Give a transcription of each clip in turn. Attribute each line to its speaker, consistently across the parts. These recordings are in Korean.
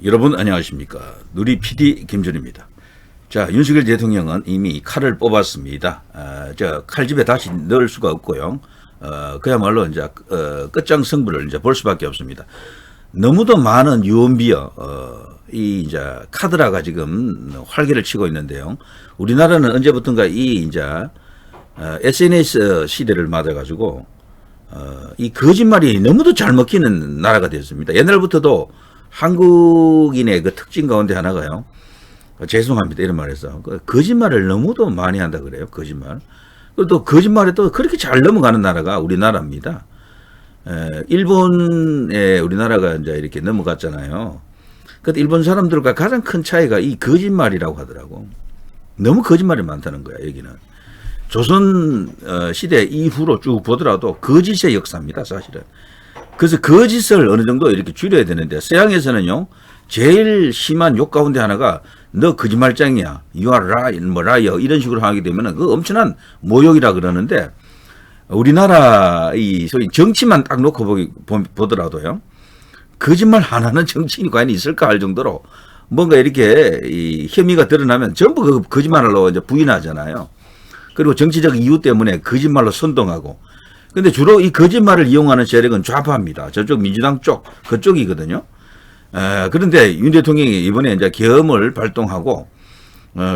Speaker 1: 여러분 안녕하십니까. 누리 PD 김준입니다. 자, 윤석열 대통령은 이미 칼을 뽑았습니다. 저 칼집에 다시 넣을 수가 없고요. 그야말로 이제 끝장 승부를 이제 볼 수밖에 없습니다. 너무도 많은 유언비어 이 이제 카드라가 지금 활개를 치고 있는데요. 우리나라는 언제부턴가 이 이제 SNS 시대를 맞아가지고 이 거짓말이 너무도 잘 먹히는 나라가 됐습니다. 옛날부터도 한국인의 그 특징 가운데 하나가요. 죄송합니다. 이런 말해서. 거짓말을 너무도 많이 한다 그래요. 거짓말. 그리고 또 거짓말에 또 그렇게 잘 넘어가는 나라가 우리나라입니다. 일본에 우리나라가 이제 이렇게 넘어갔잖아요. 근데 일본 사람들과 가장 큰 차이가 이 거짓말이라고 하더라고. 너무 거짓말이 많다는 거야, 여기는. 조선 시대 이후로 쭉 보더라도 거짓의 역사입니다, 사실은. 그래서 거짓을 어느 정도 이렇게 줄여야 되는데, 서양에서는요, 제일 심한 욕 가운데 하나가, 너 거짓말쟁이야, you are lying, 뭐 liar, 이런 식으로 하게 되면은 그 엄청난 모욕이라 그러는데, 우리나라 이 소위 정치만 딱 놓고 보더라도요, 거짓말 하나는 정치인이 과연 있을까 할 정도로 뭔가 이렇게 이 혐의가 드러나면 전부 그 거짓말로 이제 부인하잖아요. 그리고 정치적 이유 때문에 거짓말로 선동하고. 근데 주로 이 거짓말을 이용하는 세력은 좌파입니다. 저쪽 민주당 쪽, 그쪽이거든요. 그런데 윤 대통령이 이번에 이제 계엄을 발동하고,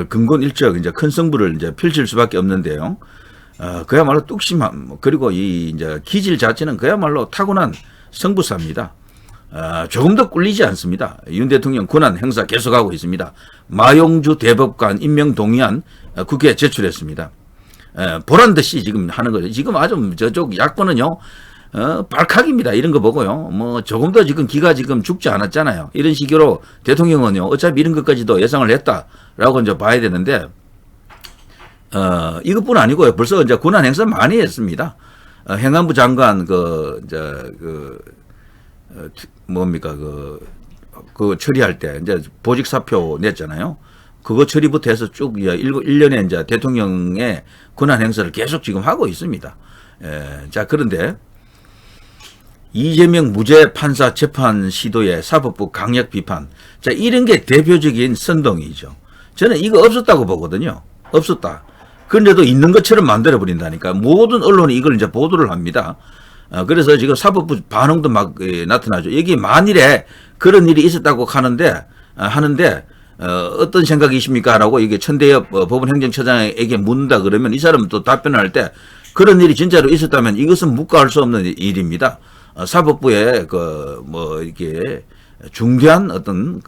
Speaker 1: 근본일적 이제 큰 승부를 이제 펼칠 수밖에 없는데요. 그야말로 뚝심함, 그리고 이 이제 기질 자체는 그야말로 타고난 승부사입니다. 조금 더 꿀리지 않습니다. 윤 대통령 권한 행사 계속하고 있습니다. 마용주 대법관 임명 동의안 국회에 제출했습니다. 보란 듯이 지금 하는 거죠. 지금 아주 저쪽 야권은요, 발칵입니다. 이런 거 보고요. 뭐, 조금 더 지금 기가 지금 죽지 않았잖아요. 이런 식으로 대통령은요, 어차피 이런 것까지도 예상을 했다라고 이제 봐야 되는데, 이것뿐 아니고요. 벌써 이제 권한 행사 많이 했습니다. 행안부 장관, 뭡니까, 그 처리할 때, 이제 보직 사표 냈잖아요. 그거 처리부터 해서 쭉 1년에 이제 대통령의 권한 행사를 계속 지금 하고 있습니다. 자, 그런데 이재명 무죄 판사 재판 시도에 사법부 강력 비판. 자, 이런 게 대표적인 선동이죠. 저는 이거 없었다고 보거든요. 없었다. 그런데도 있는 것처럼 만들어버린다니까. 모든 언론이 이걸 이제 보도를 합니다. 그래서 지금 사법부 반응도 막 나타나죠. 여기 만일에 그런 일이 있었다고 하는데 어떤 생각이십니까? 라고 이게 천대엽 법원 행정처장에게 묻는다 그러면 이 사람은 또 답변을 할 때 그런 일이 진짜로 있었다면 이것은 묵과할 수 없는 일입니다. 사법부에 이렇게 중대한 어떤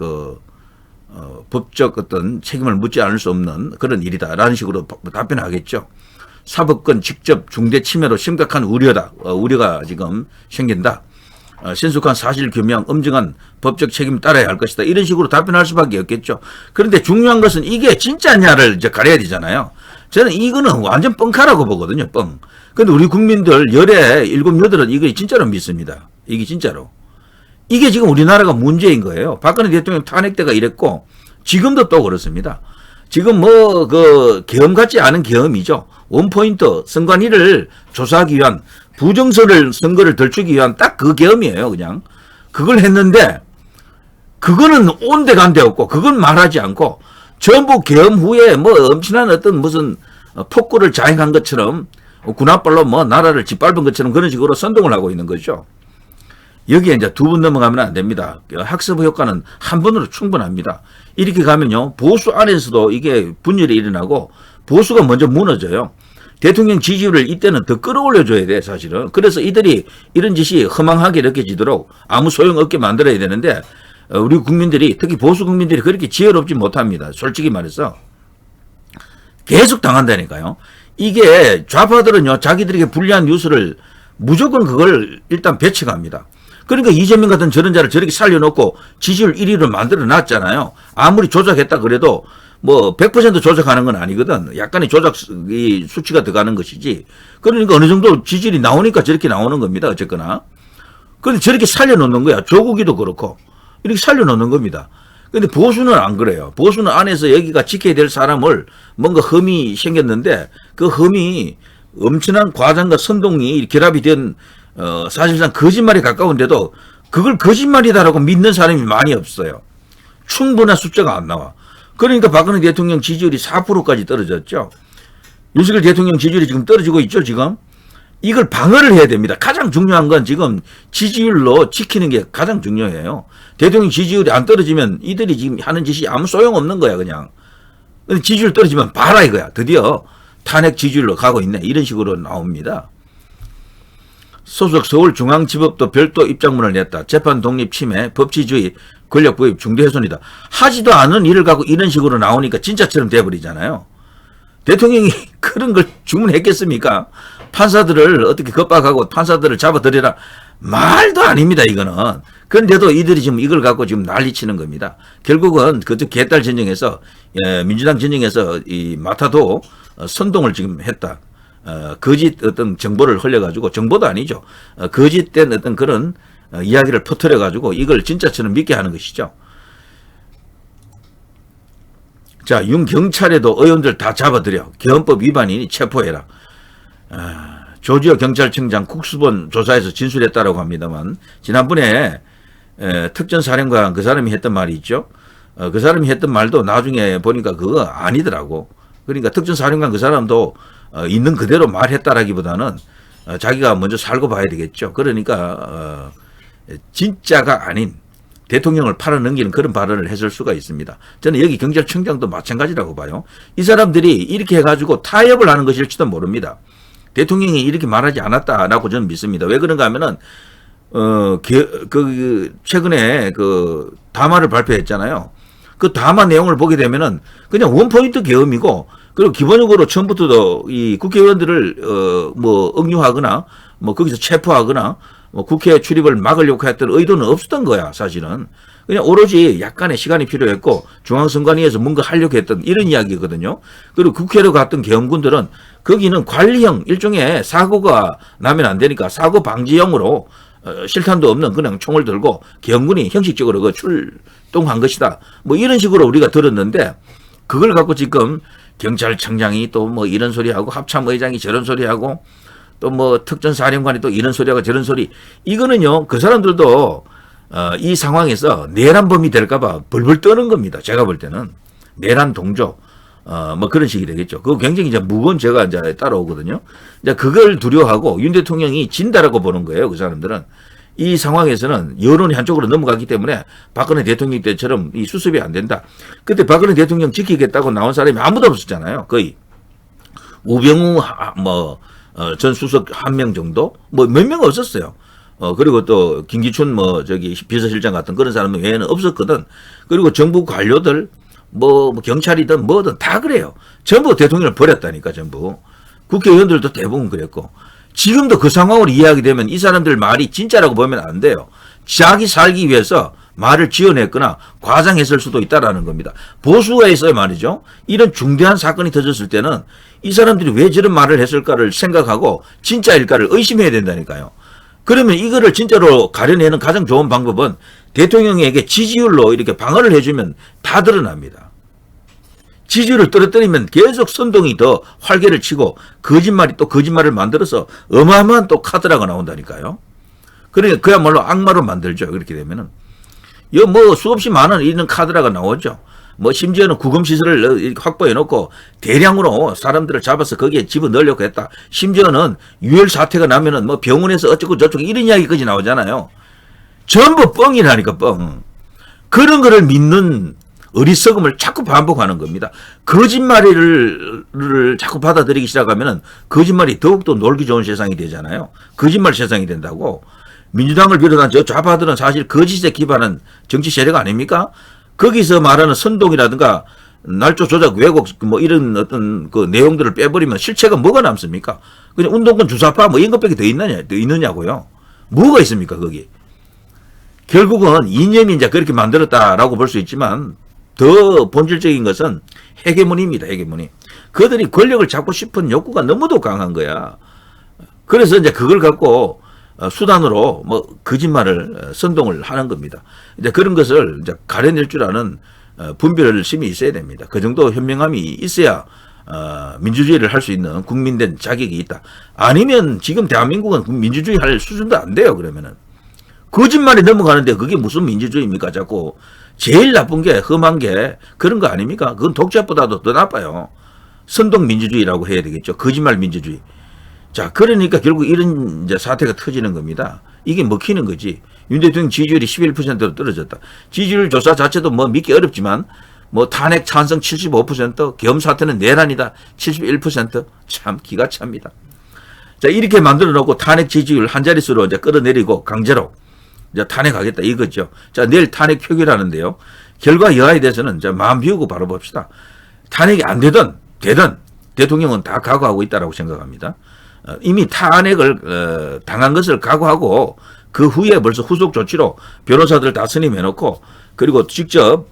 Speaker 1: 법적 어떤 책임을 묻지 않을 수 없는 그런 일이다라는 식으로 답변하겠죠. 사법권 직접 중대 침해로 심각한 우려가 지금 생긴다. 신속한 사실 규명, 엄정한 법적 책임 따라야 할 것이다. 이런 식으로 답변할 수밖에 없겠죠. 그런데 중요한 것은 이게 진짜냐를 이제 가려야 되잖아요. 저는 이거는 완전 뻥카라고 보거든요. 뻥. 근데 우리 국민들 열에 7, 8은 이거 진짜로 믿습니다. 이게 진짜로. 이게 지금 우리나라가 문제인 거예요. 박근혜 대통령 탄핵 때가 이랬고 지금도 또 그렇습니다. 지금 계엄 같지 않은 계엄이죠. 원포인트 선관위를 조사하기 위한 선거를 덜추기 위한 딱 그 계엄이에요, 그냥. 그걸 했는데, 그거는 온데간데 없고, 그건 말하지 않고, 전부 계엄 후에 엄청난 어떤 무슨 폭구를 자행한 것처럼, 군합발로 나라를 짓밟은 것처럼 그런 식으로 선동을 하고 있는 거죠. 여기에 이제 2번 넘어가면 안 됩니다. 학습 효과는 한 번으로 충분합니다. 이렇게 가면요, 보수 안에서도 이게 분열이 일어나고, 보수가 먼저 무너져요. 대통령 지지율을 이때는 더 끌어올려줘야 돼, 사실은. 그래서 이들이 이런 짓이 허망하게 느껴지도록 아무 소용없게 만들어야 되는데, 우리 국민들이, 특히 보수 국민들이 그렇게 지혜롭지 못합니다. 솔직히 말해서. 계속 당한다니까요. 이게 좌파들은요, 자기들에게 불리한 뉴스를 무조건 그걸 일단 배척합니다. 그러니까 이재명 같은 저런 자를 저렇게 살려놓고 지지율 1위를 만들어 놨잖아요. 아무리 조작했다 그래도 100% 조작하는 건 아니거든. 약간의 조작 수치가 들어가는 것이지. 그러니까 어느 정도 지지율이 나오니까 저렇게 나오는 겁니다. 어쨌거나. 그런데 저렇게 살려놓는 거야. 조국이도 그렇고. 이렇게 살려놓는 겁니다. 근데 보수는 안 그래요. 보수는 안에서 여기가 지켜야 될 사람을 뭔가 흠이 생겼는데 그 흠이 엄청난 과장과 선동이 결합이 된 사실상 거짓말에 가까운데도 그걸 거짓말이다라고 믿는 사람이 많이 없어요. 충분한 숫자가 안 나와. 그러니까 박근혜 대통령 지지율이 4%까지 떨어졌죠. 윤석열 대통령 지지율이 지금 떨어지고 있죠, 지금. 이걸 방어를 해야 됩니다. 가장 중요한 건 지금 지지율로 지키는 게 가장 중요해요. 대통령 지지율이 안 떨어지면 이들이 지금 하는 짓이 아무 소용없는 거야, 그냥. 근데 지지율 떨어지면 봐라 이거야. 드디어 탄핵 지지율로 가고 있네. 이런 식으로 나옵니다. 소속 서울중앙지법도 별도 입장문을 냈다. 재판 독립 침해, 법치주의, 권력 부입, 중대훼손이다. 하지도 않은 일을 갖고 이런 식으로 나오니까 진짜처럼 돼버리잖아요. 대통령이 그런 걸 주문했겠습니까? 판사들을 어떻게 겁박하고 판사들을 잡아들여라. 말도 아닙니다, 이거는. 그런데도 이들이 지금 이걸 갖고 지금 난리치는 겁니다. 결국은 그쪽 개딸 전쟁에서, 민주당 전쟁에서 이 마타도 선동을 지금 했다. 거짓 어떤 정보를 흘려가지고, 정보도 아니죠. 거짓된 어떤 그런 이야기를 퍼뜨려가지고 이걸 진짜처럼 믿게 하는 것이죠. 자, 윤 경찰에도 의원들 다 잡아들여. 개헌법 위반이니 체포해라. 조지호 경찰청장 국수본 조사에서 진술했다라고 합니다만, 지난번에 특전사령관 그 사람이 했던 말이 있죠. 그 사람이 했던 말도 나중에 보니까 그거 아니더라고. 그러니까 특전사령관 그 사람도 있는 그대로 말했다라기보다는 자기가 먼저 살고 봐야 되겠죠. 그러니까 진짜가 아닌 대통령을 팔아넘기는 그런 발언을 했을 수가 있습니다. 저는 여기 경찰청장도 마찬가지라고 봐요. 이 사람들이 이렇게 해가지고 타협을 하는 것일지도 모릅니다. 대통령이 이렇게 말하지 않았다라고 저는 믿습니다. 왜 그런가 하면은, 최근에 그 담화를 발표했잖아요. 그 담화 내용을 보게 되면은 그냥 원포인트 계엄이고, 그리고 기본적으로 처음부터도 이 국회의원들을, 억류하거나, 거기서 체포하거나, 국회 출입을 막으려고 했던 의도는 없었던 거야, 사실은. 그냥 오로지 약간의 시간이 필요했고 중앙선관위에서 뭔가 하려고 했던 이런 이야기거든요. 그리고 국회로 갔던 계엄군들은 거기는 관리형 일종의 사고가 나면 안 되니까 사고 방지형으로 실탄도 없는 그냥 총을 들고 계엄군이 형식적으로 그 출동한 것이다. 이런 식으로 우리가 들었는데 그걸 갖고 지금 경찰청장이 또 이런 소리하고 합참의장이 저런 소리하고 또 특전사령관이 또 이런 소리하고 저런 소리. 이거는요, 그 사람들도 이 상황에서 내란범이 될까봐 벌벌 떠는 겁니다. 제가 볼 때는. 내란 동조. 그런 식이 되겠죠. 그거 굉장히 이제 무거운 죄가 이제 따라오거든요. 이제 그걸 두려워하고 윤 대통령이 진다라고 보는 거예요. 그 사람들은. 이 상황에서는 여론이 한쪽으로 넘어가기 때문에 박근혜 대통령 때처럼 이 수습이 안 된다. 그때 박근혜 대통령 지키겠다고 나온 사람이 아무도 없었잖아요. 거의. 우병우, 전 수석 한 명 정도? 몇 명 없었어요. 그리고 또, 김기춘, 비서실장 같은 그런 사람 외에는 없었거든. 그리고 정부 관료들, 경찰이든 뭐든 다 그래요. 전부 대통령을 버렸다니까, 전부. 국회의원들도 대부분 그랬고. 지금도 그 상황을 이해하게 되면 이 사람들 말이 진짜라고 보면 안 돼요. 자기 살기 위해서 말을 지어냈거나 과장했을 수도 있다라는 겁니다. 보수가에서 말이죠. 이런 중대한 사건이 터졌을 때는 이 사람들이 왜 저런 말을 했을까를 생각하고 진짜일까를 의심해야 된다니까요. 그러면 이거를 진짜로 가려내는 가장 좋은 방법은 대통령에게 지지율로 이렇게 방어를 해주면 다 드러납니다. 지지율을 떨어뜨리면 계속 선동이 더 활개를 치고 거짓말이 또 거짓말을 만들어서 어마어마한 또 카드라가 나온다니까요. 그러니까 그야말로 악마로 만들죠. 그렇게 되면은. 수없이 많은 이런 카드라가 나오죠. 심지어는 구금시설을 확보해 놓고 대량으로 사람들을 잡아서 거기에 집어넣으려고 했다. 심지어는 유혈 사태가 나면은 병원에서 어쩌고 저쩌고 이런 이야기까지 나오잖아요. 전부 뻥이라니까, 뻥. 그런 거를 믿는 어리석음을 자꾸 반복하는 겁니다. 거짓말을 자꾸 받아들이기 시작하면은 거짓말이 더욱더 놀기 좋은 세상이 되잖아요. 거짓말 세상이 된다고. 민주당을 비롯한 저 좌파들은 사실 거짓에 기반한 정치 세력 아닙니까? 거기서 말하는 선동이라든가 날조 조작 왜곡 이런 어떤 그 내용들을 빼버리면 실체가 뭐가 남습니까? 그냥 운동권 주사파 이런 것밖에 더 있느냐고요. 뭐가 있습니까, 거기? 결국은 이념이 이제 그렇게 만들었다라고 볼 수 있지만 더 본질적인 것은 헤게모니입니다, 헤게모니. 그들이 권력을 잡고 싶은 욕구가 너무도 강한 거야. 그래서 이제 그걸 갖고 수단으로 거짓말을 선동을 하는 겁니다. 이제 그런 것을 이제 가려낼 줄 아는 분별심이 있어야 됩니다. 그 정도 현명함이 있어야 민주주의를 할 수 있는 국민된 자격이 있다. 아니면 지금 대한민국은 민주주의 할 수준도 안 돼요. 그러면은 거짓말이 넘어가는데 그게 무슨 민주주의입니까? 자꾸 제일 나쁜 게 험한 게 그런 거 아닙니까? 그건 독재보다도 더 나빠요. 선동 민주주의라고 해야 되겠죠. 거짓말 민주주의. 자, 그러니까 결국 이런 이제 사태가 터지는 겁니다. 이게 먹히는 거지. 윤 대통령 지지율이 11%로 떨어졌다. 지지율 조사 자체도 뭐 믿기 어렵지만 뭐 탄핵 찬성 75%, 계엄 사태는 내란이다 71%. 참 기가 찹니다. 자, 이렇게 만들어 놓고 탄핵 지지율 한 자릿수로 이제 끌어내리고 강제로 이제 탄핵하겠다 이거죠. 자, 내일 탄핵 표결하는데요. 결과 여하에 대해서는 이제 마음 비우고 바로 봅시다. 탄핵이 안 되든 대통령은 다 각오하고 있다라고 생각합니다. 이미 탄핵을 당한 것을 각오하고 그 후에 벌써 후속 조치로 변호사들 다 선임해놓고 그리고 직접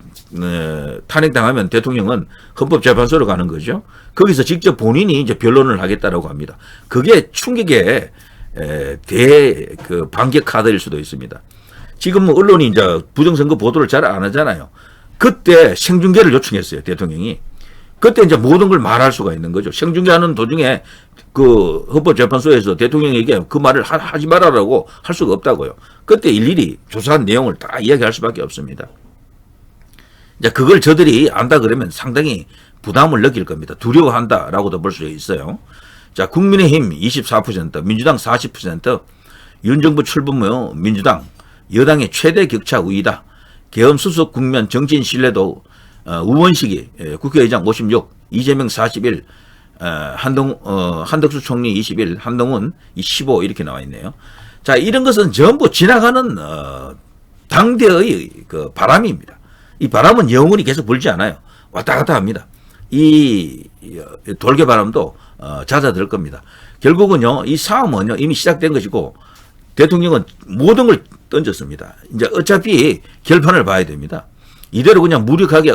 Speaker 1: 탄핵당하면 대통령은 헌법재판소로 가는 거죠. 거기서 직접 본인이 이제 변론을 하겠다라고 합니다. 그게 충격의 그 반격 카드일 수도 있습니다. 지금 언론이 이제 부정선거 보도를 잘 안 하잖아요. 그때 생중계를 요청했어요, 대통령이. 그때 이제 모든 걸 말할 수가 있는 거죠. 생중계하는 도중에 그 헌법재판소에서 대통령에게 그 말을 하지 말아라고 할 수가 없다고요. 그때 일일이 조사한 내용을 다 이야기할 수밖에 없습니다. 이제 그걸 저들이 안다 그러면 상당히 부담을 느낄 겁니다. 두려워한다라고도 볼 수 있어요. 자, 국민의힘 24%, 민주당 40%, 윤 정부 출범 후 민주당 여당의 최대 격차 우위다. 계엄 수습 국면 정치인 신뢰도 우원식이 국회의장 56, 이재명 41, 한덕수 총리 21, 한동훈 15 이렇게 나와 있네요. 자, 이런 것은 전부 지나가는 당대의 그 바람입니다. 이 바람은 영원히 계속 불지 않아요. 왔다 갔다 합니다. 이 돌개바람도 잦아들 겁니다. 결국은요, 이 싸움은요, 이미 시작된 것이고, 대통령은 모든 걸 던졌습니다. 이제 어차피 결판을 봐야 됩니다. 이대로 그냥 무력하게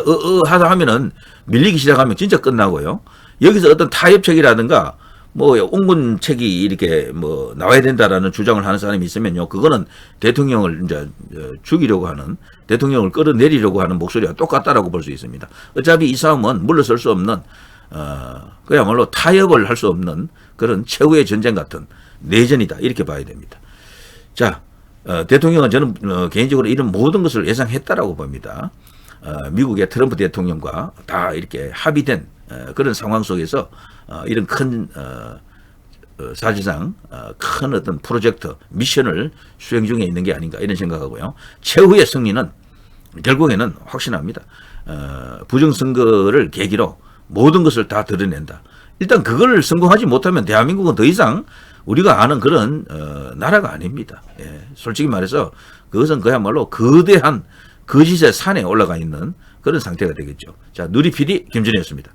Speaker 1: 하다 하면은 밀리기 시작하면 진짜 끝나고요. 여기서 어떤 타협책이라든가 뭐 옹군책이 이렇게 뭐 나와야 된다라는 주장을 하는 사람이 있으면요, 그거는 대통령을 이제 죽이려고 하는, 대통령을 끌어내리려고 하는 목소리와 똑같다라고 볼 수 있습니다. 어차피 이 싸움은 물러설 수 없는 그야말로 타협을 할 수 없는 그런 최후의 전쟁 같은 내전이다 이렇게 봐야 됩니다. 자, 대통령은 저는 개인적으로 이런 모든 것을 예상했다라고 봅니다. 미국의 트럼프 대통령과 다 이렇게 합의된 그런 상황 속에서 이런 큰 사실상 큰 어떤 프로젝트 미션을 수행 중에 있는 게 아닌가 이런 생각하고요. 최후의 승리는 결국에는 확신합니다. 부정선거를 계기로 모든 것을 다 드러낸다. 일단 그걸 성공하지 못하면 대한민국은 더 이상 우리가 아는 그런 나라가 아닙니다. 예, 솔직히 말해서 그것은 그야말로 거대한 거짓의 산에 올라가 있는 그런 상태가 되겠죠. 자, 누리 PD 김준희였습니다.